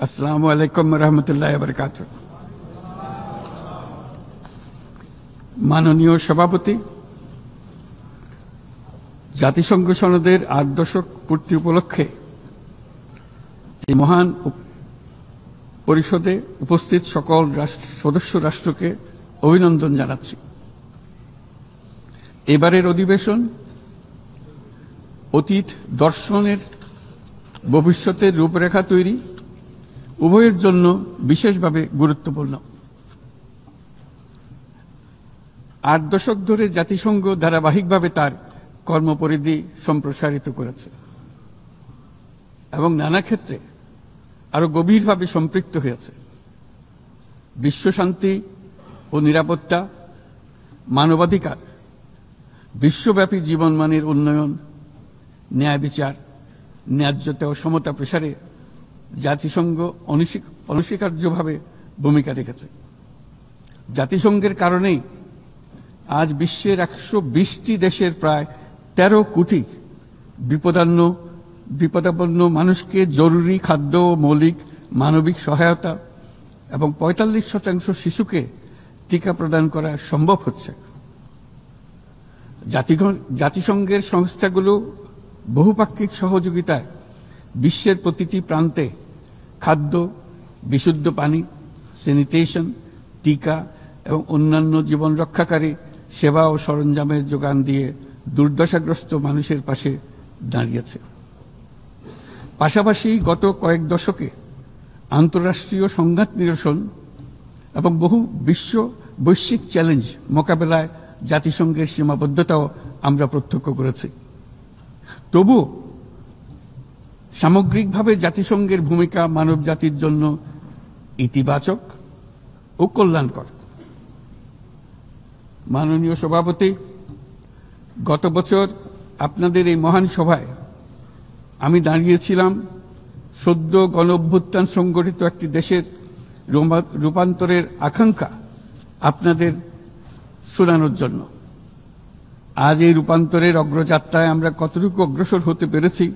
আসসালামু আলাইকুম রহমতুল্লাহি ওয়া বারাকাতুহু। মাননীয় সভাপতি, জাতিসংঘ সনদের ৮ দশক পূর্তি উপলক্ষে এই মহান পরিষদে উপস্থিত সকল সদস্য রাষ্ট্রকে অভিনন্দন জানাচ্ছি। এবারের অধিবেশন অতীত দর্শনের ভবিষ্যতের রূপরেখা তৈরি উভয়ের জন্য বিশেষভাবে গুরুত্বপূর্ণ। ৮ দশক ধরে জাতিসংঘ ধারাবাহিকভাবে তার কর্মপরিধি সম্প্রসারিত করেছে এবং নানা ক্ষেত্রে আরো গভীরভাবে সম্পৃক্ত হয়েছে। বিশ্বশান্তি ও নিরাপত্তা, মানবাধিকার, বিশ্বব্যাপী জীবনমানের উন্নয়ন, ন্যায় বিচার, ন্যায্যতা ও সমতা প্রসারে জাতিসংঘ অনস্বীকার্যভাবে ভূমিকা রেখেছে। জাতিসংঘের কারণেই আজ বিশ্বের ১২০টি দেশের প্রায় ১৩ কোটি বিপদাপন্ন মানুষকে জরুরি খাদ্য ও মৌলিক মানবিক সহায়তা এবং ৪৫% শিশুকে টিকা প্রদান করা সম্ভব হচ্ছে। জাতিসংঘের সংস্থাগুলো বহুপাক্ষিক সহযোগিতায় বিশ্বের প্রতিটি প্রান্তে খাদ্য, বিশুদ্ধ পানি, স্যানিটেশন, টিকা এবং অন্যান্য জীবন রক্ষাকারী সেবা ও সরঞ্জামের যোগান দিয়ে দুর্দশাগ্রস্ত মানুষের পাশে দাঁড়িয়েছে। পাশাপাশি গত কয়েক দশকে আন্তঃরাষ্ট্রীয় সংঘাত নিরসন এবং বহু বৈশ্বিক চ্যালেঞ্জ মোকাবেলায় জাতিসংঘের সীমাবদ্ধতাও আমরা প্রত্যক্ষ করেছি। তবুও সামগ্রিকভাবে জাতিসংঘের ভূমিকা মানব জাতির জন্য ইতিবাচক ও কল্যাণকর। মাননীয় সভাপতি, গত বছর আপনাদের এই মহান সভায় আমি দাঁড়িয়েছিলাম সদ্য গণ অভ্যুত্থান সংগঠিত একটি দেশের রূপান্তরের আকাঙ্ক্ষা আপনাদের শোনানোর জন্য। আজ এই রূপান্তরের অগ্রযাত্রায় আমরা কতটুকু অগ্রসর হতে পেরেছি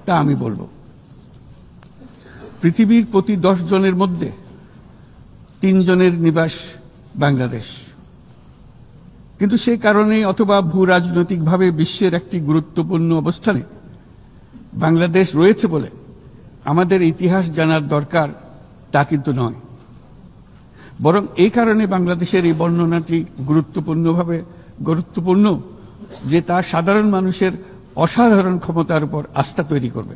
তা আমি বলব। পৃথিবীর প্রতি 10 জনের মধ্যে 3 জনের নিবাস বাংলাদেশ, কিন্তু সেই কারণেই অথবা ভূ রাজনৈতিকভাবে বিশ্বের একটি গুরুত্বপূর্ণ অবস্থানে বাংলাদেশ রয়েছে বলে আমাদের ইতিহাস জানার দরকার তা কিন্তু নয়, বরং এই কারণে বাংলাদেশের এই বর্ণনাটি গুরুত্বপূর্ণ যে তা সাধারণ মানুষের অসাধারণ ক্ষমতার উপর আস্থা তৈরি করবে।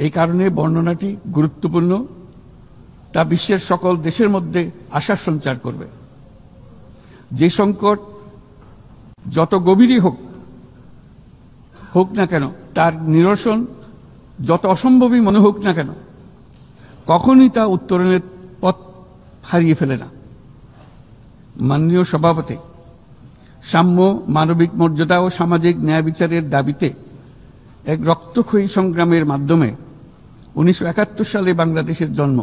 এই কারণে বর্ণনাটি গুরুত্বপূর্ণ, তা বিশ্বের সকল দেশের মধ্যে আশার সঞ্চার করবে। যে সংকট যত গভীরই হোক না কেন, তার নিরসন যত অসম্ভবই মনে হোক না কেন, কখনই তা উত্তরণের পথ হারিয়ে ফেলে না। মাননীয় সভাপতি, সাম্য, মানবিক মর্যাদা ও সামাজিক ন্যায় বিচারের দাবিতে এক রক্তক্ষয়ী সংগ্রামের মাধ্যমে ১৯৭১ সালে বাংলাদেশের জন্ম।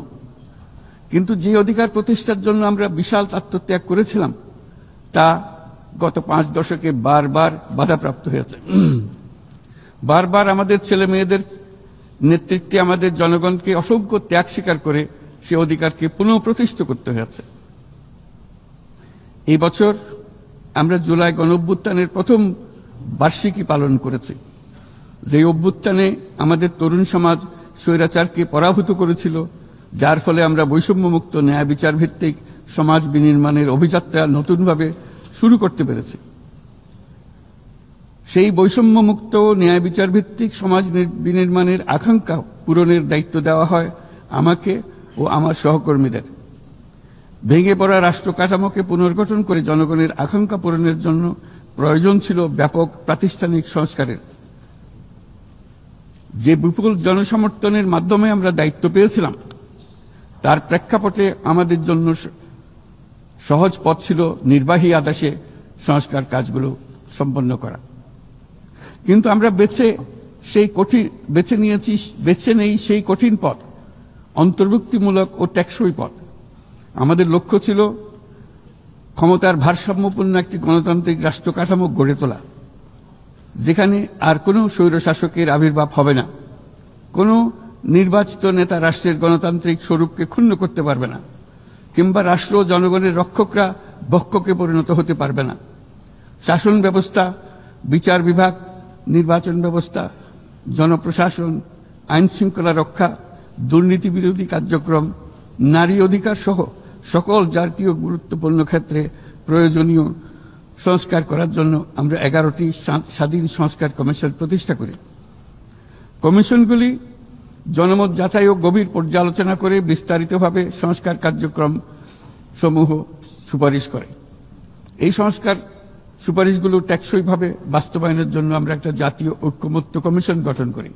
কিন্তু যে অধিকার প্রতিষ্ঠার জন্য আমরা বিশাল আত্মত্যাগ করেছিলাম তা গত 5 দশকে বারবার বাধাপ্রাপ্ত হয়েছে। বারবার আমাদের ছেলে মেয়েদের নেতৃত্বে আমাদের জনগণকে অসংখ্য ত্যাগ স্বীকার করে সে অধিকারকে পুনঃপ্রতিষ্ঠিত করতে হয়েছে। এই বছর আমরা জুলাই গণঅভ্যুত্থানের প্রথম বার্ষিকী পালন করেছি, যে অভ্যুত্থানে আমাদের তরুণ সমাজ স্বৈরাচারকে পরাভূত করেছিল, যার ফলে আমরা বৈষম্যমুক্ত ন্যায় বিচার ভিত্তিক সমাজ বিনির্মাণের অভিযাত্রা নতুনভাবে শুরু করতে পেরেছি। সেই বৈষম্যমুক্ত ন্যায় বিচার ভিত্তিক সমাজ বিনির্মাণের আকাঙ্ক্ষা পূরণের দায়িত্ব দেওয়া হয় আমাকে ও আমার সহকর্মীদের। ভেঙে পড়া রাষ্ট্র কাঠামোকে পুনর্গঠন করে জনগণের আকাঙ্ক্ষা পূরণের জন্য প্রয়োজন ছিল ব্যাপক প্রাতিষ্ঠানিক সংস্কারের। যে বিপুল জনসমর্থনের মাধ্যমে আমরা দায়িত্ব পেয়েছিলাম, তার প্রেক্ষাপটে আমাদের জন্য সহজ পথ ছিল নির্বাহী আদেশে সংস্কার কাজগুলো সম্পন্ন করা। কিন্তু আমরা বেছে নেই সেই কঠিন পথ, অন্তর্ভুক্তিমূলক ও টেকসই পথ। আমাদের লক্ষ্য ছিল ক্ষমতার ভারসাম্যপূর্ণ একটি গণতান্ত্রিক রাষ্ট্র কাঠামো গড়ে তোলা, যেখানে আর কোনো স্বৈরশাসকের আবির্ভাব হবে না, কোনো নির্বাচিত নেতা রাষ্ট্রের গণতান্ত্রিক স্বরূপকে ক্ষুণ্ণ করতে পারবে না, কিংবা রাষ্ট্র ও জনগণের রক্ষকরা ভক্ষকে পরিণত হতে পারবে না। শাসন ব্যবস্থা, বিচার বিভাগ, নির্বাচন ব্যবস্থা, জনপ্রশাসন, আইন শৃঙ্খলা রক্ষা, দুর্নীতি বিরোধী কার্যক্রম, নারী অধিকার সহ সকল জাতীয় গুরুত্বপূর্ণ ক্ষেত্রে প্রয়োজনীয় সংস্কার করার জন্য আমরা 11টি স্বাধীন সংস্কার কমিশন প্রতিষ্ঠা করি। কমিশনগুলি জনমত যাচাই ও গভীর পর্যালোচনা করে বিস্তারিতভাবে সংস্কার কার্যক্রম সমূহ সুপারিশ করে। এই সংস্কার সুপারিশগুলো টেকসইভাবে বাস্তবায়নের জন্য আমরা একটা জাতীয় ঐক্যমত্য কমিশন গঠন করি,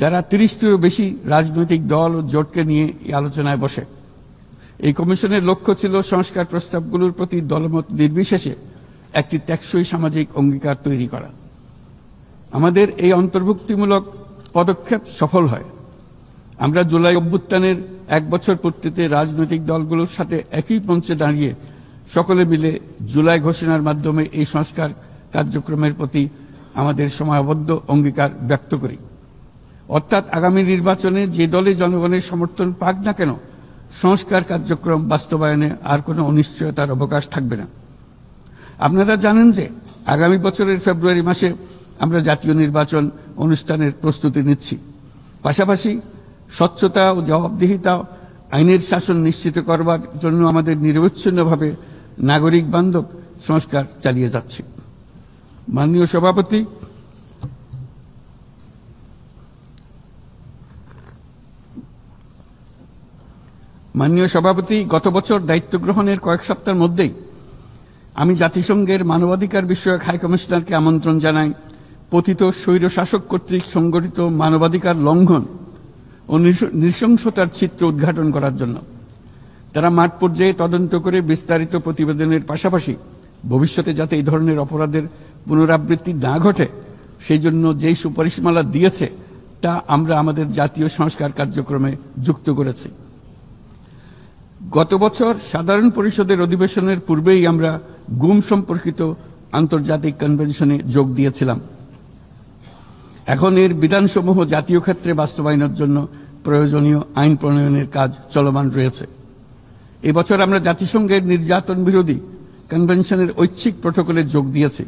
যারা 30টিরও বেশি রাজনৈতিক দল ও জোটকে নিয়ে এই আলোচনায় বসে। এই কমিশনের লক্ষ্য ছিল সংস্কার প্রস্তাবগুলোর প্রতি দলমত নির্বিশেষে একটি টেকসই সামাজিক অঙ্গীকার তৈরি করা। আমাদের এই অন্তর্ভুক্তিমূলক পদক্ষেপ সফল হয়। আমরা জুলাই অভ্যুত্থানের 1 বছর পূর্তিতে রাজনৈতিক দলগুলোর সাথে একই মঞ্চে দাঁড়িয়ে সকলে মিলে জুলাই ঘোষণার মাধ্যমে এই সংস্কার কার্যক্রমের প্রতি আমাদের সময়বদ্ধ অঙ্গীকার ব্যক্ত করি। অর্থাৎ আগামী নির্বাচনে যে দলে জনগণের সমর্থন পাক না কেন, সংস্কার কার্যক্রম বাস্তবায়নে আর কোনো অনিশ্চয়তার অবকাশ থাকবে না। আপনারা জানেন যে আগামী বছরের ফেব্রুয়ারি মাসে আমরা জাতীয় নির্বাচন অনুষ্ঠানের প্রস্তুতি নিচ্ছি। পাশাপাশি স্বচ্ছতা ও জবাবদিহিতা, আইনের শাসন নিশ্চিত করবার জন্য আমাদের নিরবচ্ছিন্নভাবে নাগরিক বান্ধব সংস্কার চালিয়ে যাচ্ছি। মাননীয় সভাপতি, গত বছর দায়িত্ব গ্রহণের কয়েক সপ্তাহের মধ্যেই আমি জাতিসংঘের মানবাধিকার বিষয়ক হাই কমিশনারকে আমন্ত্রণ জানাই পতিত স্বৈরশাসক কর্তৃক সংগঠিত মানবাধিকার লঙ্ঘন ও নৃশংসতার চিত্র উদ্ঘাটন করার জন্য। তারা মাঠ পর্যায়ে তদন্ত করে বিস্তারিত প্রতিবেদনের পাশাপাশি ভবিষ্যতে যাতে এই ধরনের অপরাধের পুনরাবৃত্তি না ঘটে সেই জন্য যেই সুপারিশমালা দিয়েছে তা আমরা আমাদের জাতীয় সংস্কার কার্যক্রমে যুক্ত করেছি। গত বছর সাধারণ পরিষদের অধিবেশনের পূর্বেই আমরা গুম সম্পর্কিত আন্তর্জাতিক কনভেনশনে যোগ দিয়েছিলাম। এখন এর বিধানসমূহ জাতীয় ক্ষেত্রে বাস্তবায়নের জন্য প্রয়োজনীয় আইন প্রণয়নের কাজ চলমান রয়েছে। এবছর আমরা জাতিসংঘের নির্যাতন বিরোধী কনভেনশনের ঐচ্ছিক প্রটোকলে যোগ দিয়েছি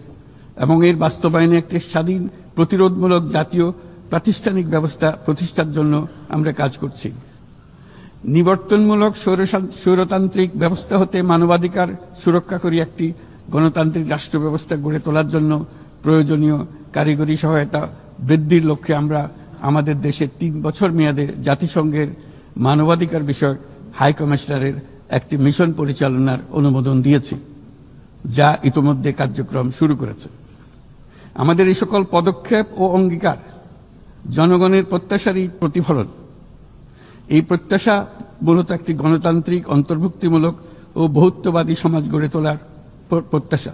এবং এর বাস্তবায়নে একটি স্বাধীন প্রতিরোধমূলক জাতীয় প্রাতিষ্ঠানিক ব্যবস্থা প্রতিষ্ঠার জন্য আমরা কাজ করছি। নিবর্তনমূলক স্বৈরতান্ত্রিক ব্যবস্থা হতে মানবাধিকার সুরক্ষাকারী একটি গণতান্ত্রিক রাষ্ট্র ব্যবস্থা গড়ে তোলার জন্য প্রয়োজনীয় কারিগরি সহায়তা বৃদ্ধির লক্ষ্যে আমরা আমাদের দেশে 3 বছর মেয়াদে জাতিসংঘের মানবাধিকার বিষয়ক হাই কমিশনারের একটি মিশন পরিচালনার অনুমোদন দিয়েছি, যা ইতোমধ্যে কার্যক্রম শুরু করেছে। আমাদের এই সকল পদক্ষেপ ও অঙ্গীকার জনগণের প্রত্যাশারই প্রতিফলন। এই প্রত্যাশা মূলত একটি গণতান্ত্রিক, অন্তর্ভুক্তিমূলক ও বহুত্ববাদী সমাজ গড়ে তোলার প্রত্যাশা।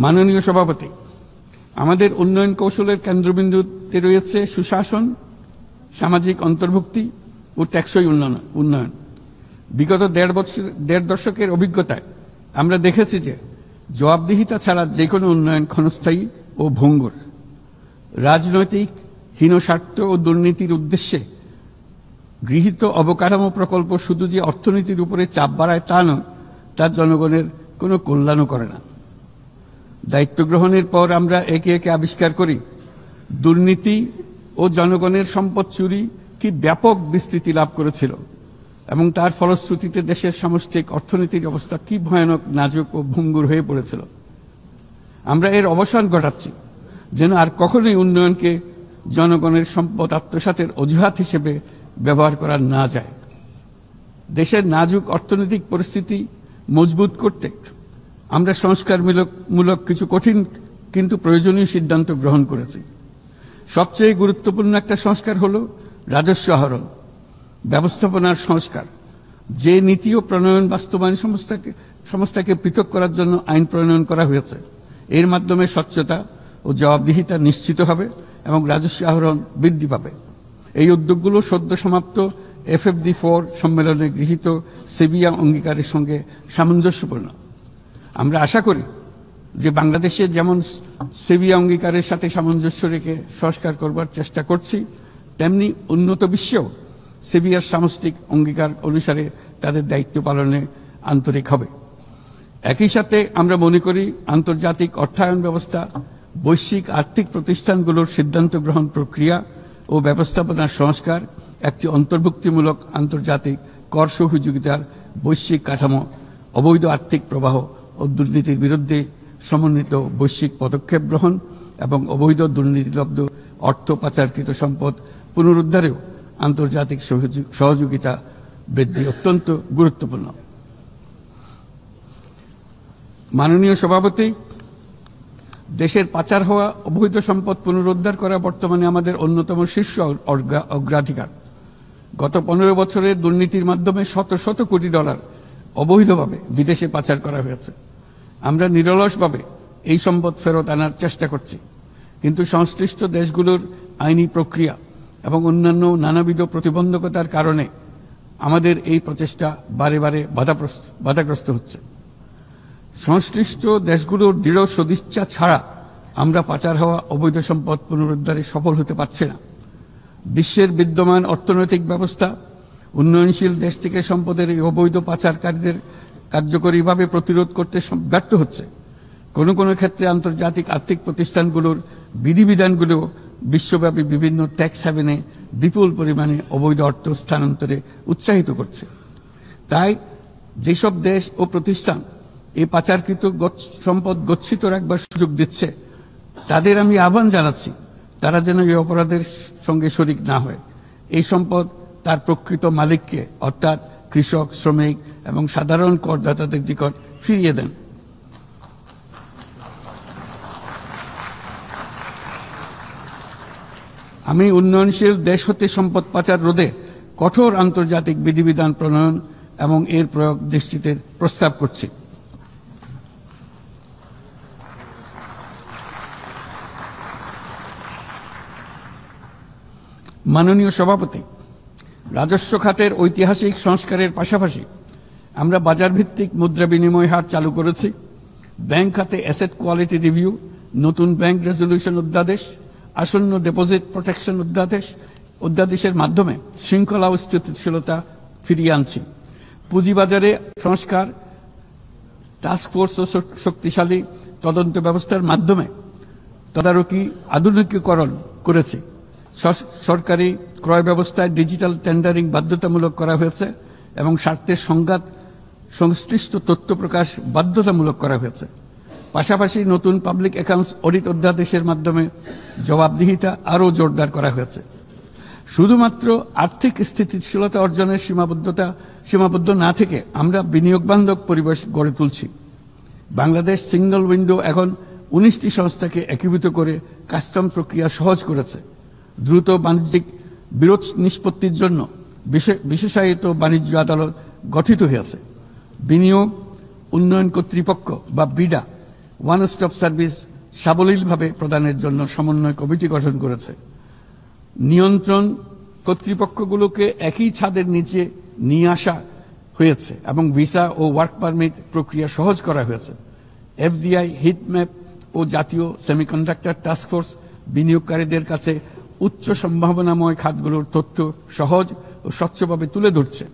মাননীয় সভাপতি, আমাদের উন্নয়ন কৌশলের কেন্দ্রবিন্দুতে রয়েছে সুশাসন, সামাজিক অন্তর্ভুক্তি ও টেকসই উন্নয়ন। বিগত 1.5 দশকের অভিজ্ঞতায় আমরা দেখেছি যে জবাবদিহিতা ছাড়া যে কোনো উন্নয়ন ক্ষণস্থায়ী ও ভঙ্গুর। রাজনৈতিক হীনস্বার্থ ও দুর্নীতির উদ্দেশ্যে গৃহীত অবকাঠামো প্রকল্প শুধু যে অর্থনীতির উপরে চাপ বাড়ায় তা নয়, তার জনগণের কোনো কল্যাণও করে না। দায়িত্ব গ্রহণের পর আমরা একে একে আবিষ্কার করি দুর্নীতি ও জনগণের সম্পদ চুরি কি ব্যাপক বিস্তৃতি লাভ করেছিল এবং তার ফলশ্রুতিতে দেশের সামষ্টিক অর্থনীতির অবস্থা কি ভয়ানক, নাজুক ও ভঙ্গুর হয়ে পড়েছিল। আমরা এর অবসান ঘটাচ্ছি যেন আর কখনোই উন্নয়নকে জনগণের সম্পদ আত্মসাতের অজুহাত হিসেবে ব্যবহার করা না যায়। দেশের নাজুক অর্থনৈতিক পরিস্থিতি মজবুত করতে আমরা সংস্কারমূলক কিছু কঠিন কিন্তু প্রয়োজনীয় সিদ্ধান্ত গ্রহণ করেছি। সবচেয়ে গুরুত্বপূর্ণ একটা সংস্কার হল রাজস্ব আহরণ ব্যবস্থাপনার সংস্কার। যে নীতি ও প্রণয়ন বাস্তবায়ন সংস্থাকে পৃথক করার জন্য আইন প্রণয়ন করা হয়েছে, এর মাধ্যমে স্বচ্ছতা ও জবাবদিহিতা নিশ্চিত হবে এবং রাজস্ব আহরণ বৃদ্ধি পাবে। এই উদ্যোগগুলো সদ্য সমাপ্ত FFD4 সম্মেলনে গৃহীত সেভিয়া অঙ্গীকারের সঙ্গে সামঞ্জস্যপূর্ণ। আমরা আশা করি যে বাংলাদেশে যেমন সেভিয়া অঙ্গীকারের সাথে সামঞ্জস্য রেখে সংস্কার করবার চেষ্টা করছি, তেমনি উন্নত বিশ্বেও সেভিয়ার সামষ্টিক অঙ্গীকার অনুসারে তাদের দায়িত্ব পালনে আন্তরিক হবে। একই সাথে আমরা মনে করি আন্তর্জাতিক অর্থায়ন ব্যবস্থা, বৈশ্বিক আর্থিক প্রতিষ্ঠানগুলোর সিদ্ধান্ত গ্রহণ প্রক্রিয়া ও ব্যবস্থাপনার সংস্কার, একটি অন্তর্ভুক্তিমূলক আন্তর্জাতিক কর সহযোগিতার বৈশ্বিক কাঠামো, অবৈধ আর্থিক প্রবাহ ও দুর্নীতির বিরুদ্ধে সমন্বিত বৈশ্বিক পদক্ষেপ গ্রহণ এবং অবৈধ দুর্নীতিলব্ধ অর্থ পাচারকৃত সম্পদ পুনরুদ্ধারেও আন্তর্জাতিক সহযোগিতা বৃদ্ধি অত্যন্ত গুরুত্বপূর্ণ। মাননীয় সভাপতি, দেশের পাচার হওয়া অবৈধ সম্পদ পুনরুদ্ধার করা বর্তমানে আমাদের অন্যতম শীর্ষ অগ্রাধিকার। গত 15 বছরে দুর্নীতির মাধ্যমে শত শত কোটি ডলার অবৈধভাবে বিদেশে পাচার করা হয়েছে। আমরা নিরলসভাবে এই সম্পদ ফেরত আনার চেষ্টা করছি, কিন্তু সংশ্লিষ্ট দেশগুলোর আইনি প্রক্রিয়া এবং অন্যান্য নানাবিধ প্রতিবন্ধকতার কারণে আমাদের এই প্রচেষ্টা বারে বারে বাধাগ্রস্ত হচ্ছে। সংশ্লিষ্ট দেশগুলোর দৃঢ় সদিচ্ছা ছাড়া আমরা পাচার হওয়া অবৈধ সম্পদ পুনরুদ্ধারে সফল হতে পারছি না। বিশ্বের বিদ্যমান অর্থনৈতিক ব্যবস্থা উন্নয়নশীল দেশ থেকে সম্পদের এই অবৈধ পাচারকারীদের কার্যকরীভাবে প্রতিরোধ করতে ব্যর্থ হচ্ছে। কোনো কোনো ক্ষেত্রে আন্তর্জাতিক আর্থিক প্রতিষ্ঠানগুলোর বিধিবিধানগুলো বিশ্বব্যাপী বিভিন্ন ট্যাক্স হ্যাভেনে বিপুল পরিমাণে অবৈধ অর্থ স্থানান্তরে উৎসাহিত করছে। তাই যেসব দেশ ও প্রতিষ্ঠান এই পাচারকৃত সম্পদ গচ্ছিত রাখবার সুযোগ দিচ্ছে, তাদের আমি আহ্বান জানাচ্ছি তারা যেন এই অপরাধের সঙ্গে শরিক না হয়। এই সম্পদ তার প্রকৃত মালিককে অর্থাৎ কৃষক, শ্রমিক এবং সাধারণ করদাতাদের নিকট ফিরিয়ে দেন। আমি উন্নয়নশীল দেশ হতে সম্পদ পাচার রোধে কঠোর আন্তর্জাতিক বিধিবিধান প্রণয়ন এবং এর প্রয়োগ নিশ্চিতের প্রস্তাব করছি। মাননীয় সভাপতি, রাজস্ব খাতের ঐতিহাসিক সংস্কারের পাশাপাশি আমরা বাজার ভিত্তিক মুদ্রা বিনিময় হার চালু করেছি। ব্যাংক খাতে অ্যাসেট কোয়ালিটি রিভিউ, নতুন ব্যাংক রেজলিউশন অধ্যাদেশ, আসন্ন ডিপোজিট প্রোটেকশন অধ্যাদেশের মাধ্যমে শৃঙ্খলা ও স্থিতিশীলতা ফিরিয়ে আনছি। পুঁজিবাজারে সংস্কার, টাস্কফোর্স ও শক্তিশালী তদন্ত ব্যবস্থার মাধ্যমে তদারকি আধুনিকীকরণ করেছি। সরকারি ক্রয় ব্যবস্থায় ডিজিটাল টেন্ডারিং বাধ্যতামূলক করা হয়েছে এবং স্বার্থের সংঘাত সংশ্লিষ্ট তথ্য প্রকাশ বাধ্যতামূলক করা হয়েছে। পাশাপাশি নতুন পাবলিক অ্যাকাউন্টস অডিট অধ্যাদেশের মাধ্যমে জবাবদিহিতা আরও জোরদার করা হয়েছে। শুধুমাত্র আর্থিক স্থিতিশীলতা অর্জনের সীমাবদ্ধ না থেকে আমরা বিনিয়োগ বান্ধব পরিবেশ গড়ে তুলছি। বাংলাদেশ সিঙ্গল উইন্ডো এখন 19টি সংস্থাকে একীভূত করে কাস্টম প্রক্রিয়া সহজ করেছে। দ্রুত বাণিজ্যিক বিরোধ নিষ্পত্তির জন্য বিশেষায়িত বাণিজ্য আদালত গঠিত হয়েছে। বিনিয়োগ উন্নয়ন কর্তৃপক্ষ বা বিডা ওয়ান স্টপ সার্ভিস সাবলীলভাবে প্রদানের জন্য সমন্বয় কমিটি গঠন করেছে। নিয়ন্ত্রণ কর্তৃপক্ষগুলোকে একই ছাদের নিচে নিয়ে আসা হয়েছে এবং ভিসা ও ওয়ার্ক পারমিট প্রক্রিয়া সহজ করা হয়েছে। এফডিআই, হিটম্যাপ ও জাতীয় সেমিকন্ডাক্টর টাস্কফোর্স বিনিয়োগকারীদের কাছে উচ্চ সম্ভাবনাময় খাতগুলোর তথ্য সহজ ও স্বচ্ছভাবে তুলে ধরছে।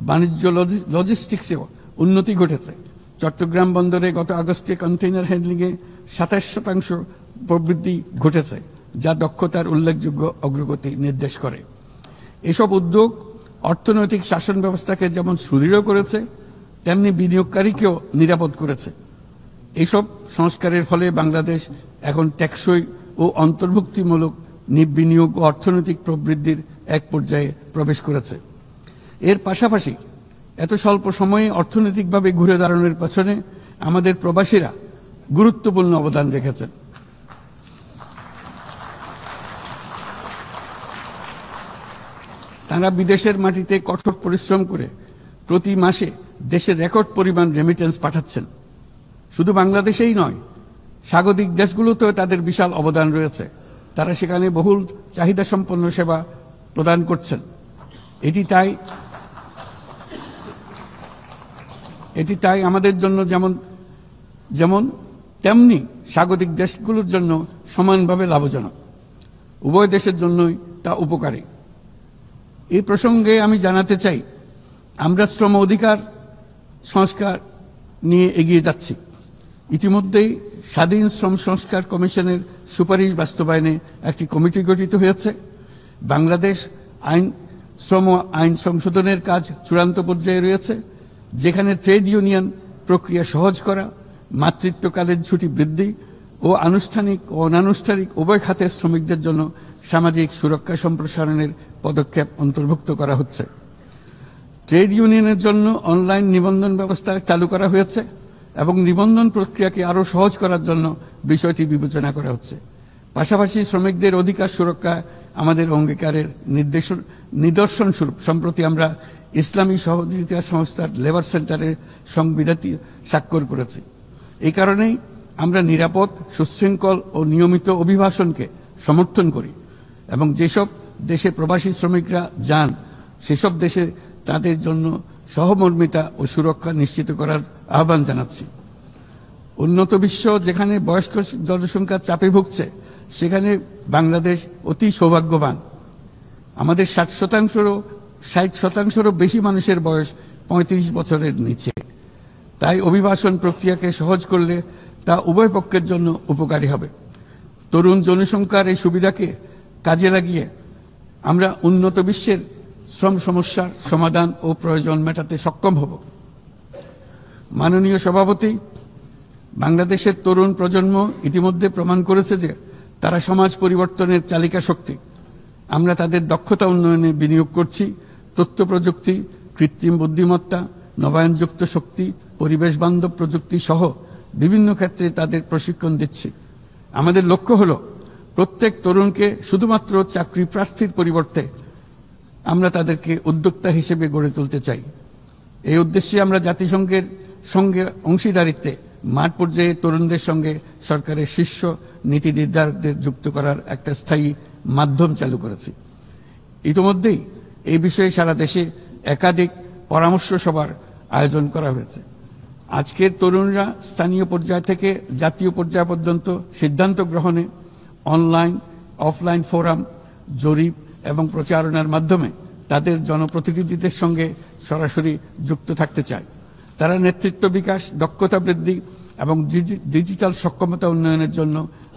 বাণিজ্য লজিস্টিক্সেও উন্নতি ঘটেছে। চট্টগ্রাম বন্দরে গত আগস্টে কন্টেইনার হ্যান্ডলিংয়ে 27% প্রবৃদ্ধি ঘটেছে, যা দক্ষতার উল্লেখযোগ্য অগ্রগতি নির্দেশ করে। এসব উদ্যোগ অর্থনৈতিক শাসন ব্যবস্থাকে যেমন সুদৃঢ় করেছে, তেমনি বিনিয়োগকারীকেও নিরাপদ করেছে। এইসব সংস্কারের ফলে বাংলাদেশ এখন টেকসই ও অন্তর্ভুক্তিমূলক বিনিয়োগ ও অর্থনৈতিক প্রবৃদ্ধির এক পর্যায়ে প্রবেশ করেছে। এর পাশাপাশি এত স্বল্প সময়ে অর্থনৈতিকভাবে ঘুরে দাঁড়ানোর পেছনে আমাদের প্রবাসীরা গুরুত্বপূর্ণ অবদান রেখেছেন। তারা বিদেশের মাটিতে কঠোর পরিশ্রম করে প্রতি মাসে দেশের রেকর্ড পরিমাণ রেমিটেন্স পাঠাচ্ছেন। শুধু বাংলাদেশেই নয়, স্বাগতিক দেশগুলোতেও তাদের বিশাল অবদান রয়েছে। তারা সেখানে বহুল চাহিদা সম্পন্ন সেবা প্রদান করছেন। এটি তাই আমাদের জন্য যেমন তেমনি স্বাগতিক দেশগুলোর জন্য সমানভাবে লাভজনক। উভয় দেশের জন্যই তা উপকারী। এই প্রসঙ্গে আমি জানাতে চাই, আমরা শ্রম অধিকার সংস্কার নিয়ে এগিয়ে যাচ্ছি। ইতিমধ্যেই স্বাধীন শ্রম সংস্কার কমিশনের সুপারিশ বাস্তবায়নে একটি কমিটি গঠিত হয়েছে। বাংলাদেশ শ্রম আইন সংশোধনের কাজ চূড়ান্ত পর্যায়ে রয়েছে, যেখানে ট্রেড ইউনিয়ন প্রক্রিয়া সহজ করা, মাতৃত্বকালীন ছুটি বৃদ্ধি ও আনুষ্ঠানিক ও অনানুষ্ঠানিক উভয় খাতের শ্রমিকদের জন্য সামাজিক সুরক্ষা সম্প্রসারণের পদক্ষেপ অন্তর্ভুক্ত করা হচ্ছে। ট্রেড ইউনিয়নের জন্য অনলাইন নিবন্ধন ব্যবস্থা চালু করা হয়েছে এবং নিবন্ধন প্রক্রিয়াকে আরও সহজ করার জন্য বিষয়টি বিবেচনা করা হচ্ছে। পাশাপাশি শ্রমিকদের অধিকার সুরক্ষা আমাদের অঙ্গীকারের নিদর্শন স্বরূপ সম্প্রতি আমরা ইসলামী সহযোগিতা সংস্থার লেবার সেন্টারের সংবিধানটি স্বাক্ষর করেছি। এই কারণেই আমরা নিরাপদ, সুশৃঙ্খল ও নিয়মিত অভিবাসনকে সমর্থন করি এবং যেসব দেশে প্রবাসী শ্রমিকরা যান সেসব দেশে তাদের জন্য সহমর্মিতা ও সুরক্ষা নিশ্চিত করার আহ্বান জানাচ্ছি। উন্নত বিশ্ব যেখানে বয়স্ক জনসংখ্যার চাপে ভুগছে, সেখানে বাংলাদেশ অতি সৌভাগ্যবান। আমাদের 60% বেশি মানুষের বয়স 35 বছরের নিচে। তাই অভিবাসন প্রক্রিয়াকে সহজ করলে তা উভয় পক্ষের জন্য উপকারী হবে। তরুণ জনসংখ্যার এই সুবিধাকে কাজে লাগিয়ে আমরা উন্নত বিশ্বের শ্রম সমস্যার সমাধান ও প্রয়োজন মেটাতে সক্ষম হব। মাননীয় সভাপতি, বাংলাদেশের তরুণ প্রজন্ম ইতিমধ্যে প্রমাণ করেছে যে তারা সমাজ পরিবর্তনের চালিকা শক্তি। আমরা তাদের দক্ষতা উন্নয়নে বিনিয়োগ করছি। তথ্য প্রযুক্তি, কৃত্রিম বুদ্ধিমত্তা, নবায়নযুক্ত শক্তি, পরিবেশ বান্ধব প্রযুক্তি সহ বিভিন্ন ক্ষেত্রে তাদের প্রশিক্ষণ দিচ্ছি। আমাদের লক্ষ্য হল প্রত্যেক তরুণকে শুধুমাত্র চাকরি প্রার্থীর পরিবর্তে আমরা তাদেরকে উদ্যোক্তা হিসেবে গড়ে তুলতে চাই। এই উদ্দেশ্যে আমরা জাতিসংঘের সঙ্গে অংশীদারিত্বে মাঠ পর্যায়ে তরুণদের সঙ্গে সরকারের শীর্ষ নীতি নির্ধারকদের যুক্ত করার একটা স্থায়ী মাধ্যম চালু করেছি। ইতিমধ্যেই এই বিষয়ে সারা দেশে একাধিক পরামর্শ সভার আয়োজন করা হয়েছে। আজকের তরুণরা স্থানীয় পর্যায় থেকে জাতীয় পর্যায় পর্যন্ত সিদ্ধান্ত গ্রহণে অনলাইন, অফলাইন ফোরাম, জরিপ এবং প্রচারণার মাধ্যমে তাদের জনপ্রতিনিধিদের সঙ্গে সরাসরি যুক্ত থাকতে চায়। তারা নেতৃত্ব বিকাশ, দক্ষতা বৃদ্ধি এবং ডিজিটাল সক্ষমতা উন্নয়নের জন্য